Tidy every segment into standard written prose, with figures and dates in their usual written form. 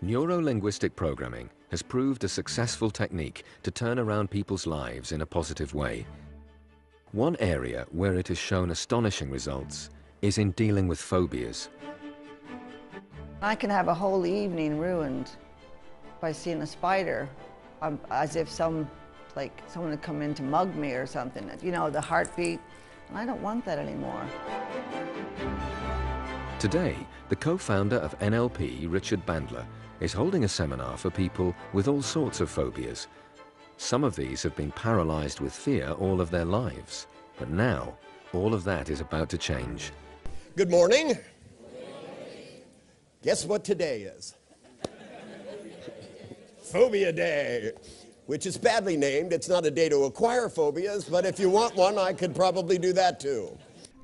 Neuro-linguistic programming has proved a successful technique to turn around people's lives in a positive way. One area where it has shown astonishing results is in dealing with phobias. I can have a whole evening ruined by seeing a spider, as if someone had come in to mug me or something. You know, the heartbeat, and I don't want that anymore. Today, the co-founder of NLP, Richard Bandler, is holding a seminar for people with all sorts of phobias. Some of these have been paralyzed with fear all of their lives, but now all of that is about to change. Good morning. Guess what today is? Phobia Day, which is badly named. It's not a day to acquire phobias, but if you want one, I could probably do that too.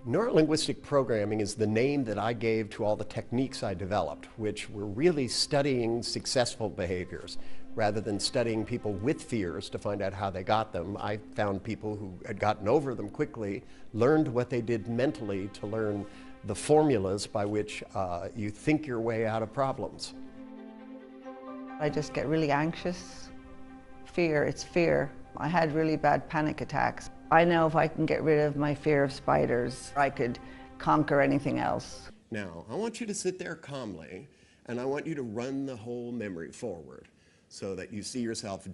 Neuro-linguistic programming is the name that I gave to all the techniques I developed, which were really studying successful behaviors. Rather than studying people with fears to find out how they got them, I found people who had gotten over them quickly, learned what they did mentally to learn the formulas by which you think your way out of problems. I just get really anxious. Fear, it's fear. I had really bad panic attacks. I know if I can get rid of my fear of spiders, I could conquer anything else. Now, I want you to sit there calmly, and I want you to run the whole memory forward so that you see yourself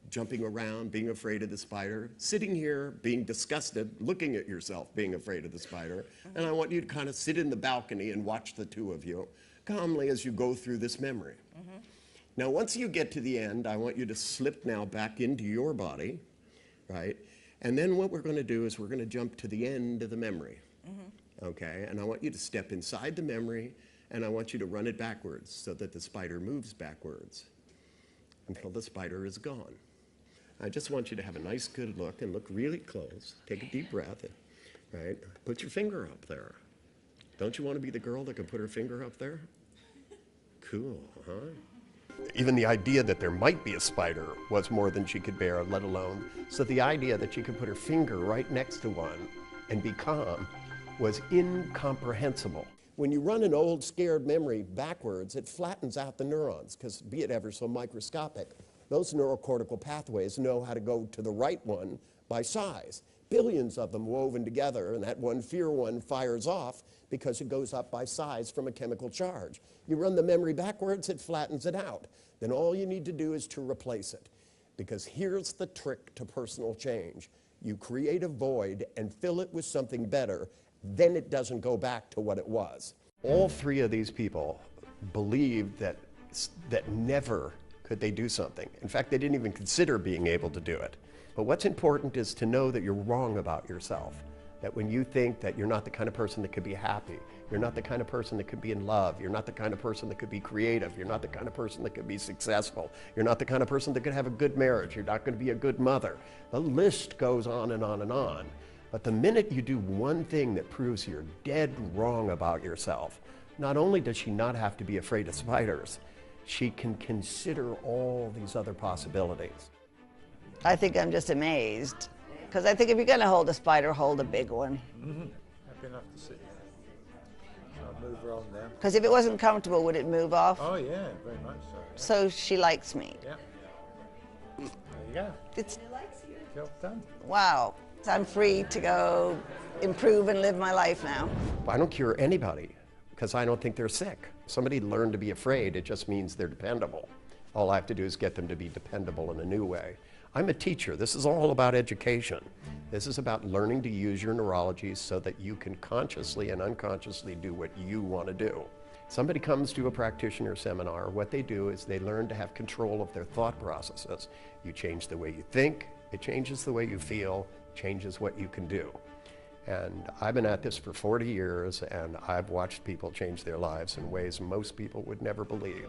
jumping around, being afraid of the spider, sitting here, being disgusted, looking at yourself, being afraid of the spider, and I want you to kind of sit in the balcony and watch the two of you calmly as you go through this memory. Now, once you get to the end, I want you to slip now back into your body, right? And then what we're going to do is we're going to jump to the end of the memory, okay? And I want you to step inside the memory, and I want you to run it backwards so that the spider moves backwards until the spider is gone. I just want you to have a nice, good look and look really close. Take a deep breath, right? Put your finger up there. Don't you want to be the girl that can put her finger up there? Cool, huh? Even the idea that there might be a spider was more than she could bear, let alone. So the idea that she could put her finger right next to one and be calm was incomprehensible. When you run an old scared memory backwards, it flattens out the neurons, because be it ever so microscopic, those neurocortical pathways know how to go to the right one by size. Billions of them woven together, and that one fear one fires off because it goes up by size from a chemical charge. You run the memory backwards, it flattens it out. Then all you need to do is to replace it. Because here's the trick to personal change. You create a void and fill it with something better, then it doesn't go back to what it was. All three of these people believed that never could they do something. In fact, they didn't even consider being able to do it. But what's important is to know that you're wrong about yourself. That when you think that you're not the kind of person that could be happy, you're not the kind of person that could be in love, you're not the kind of person that could be creative, you're not the kind of person that could be successful, you're not the kind of person that could have a good marriage, you're not going to be a good mother. The list goes on and on and on. But the minute you do one thing that proves you're dead wrong about yourself, not only does she not have to be afraid of spiders, she can consider all these other possibilities. I think I'm just amazed, because I think if you're going to hold a spider, hold a big one. Happy enough to see. So I'll move her on there. Because if it wasn't comfortable, would it move off? Oh yeah, very much so. Yeah. So she likes me. Yeah. There you go. It's, Job done. wow. I'm free to go improve and live my life now. I don't cure anybody because I don't think they're sick. Somebody learned to be afraid, it just means they're dependable. All I have to do is get them to be dependable in a new way. I'm a teacher. This is all about education. This is about learning to use your neurology so that you can consciously and unconsciously do what you want to do. Somebody comes to a practitioner seminar, what they do is they learn to have control of their thought processes. You change the way you think, it changes the way you feel, changes what you can do. And I've been at this for 40 years, and I've watched people change their lives in ways most people would never believe.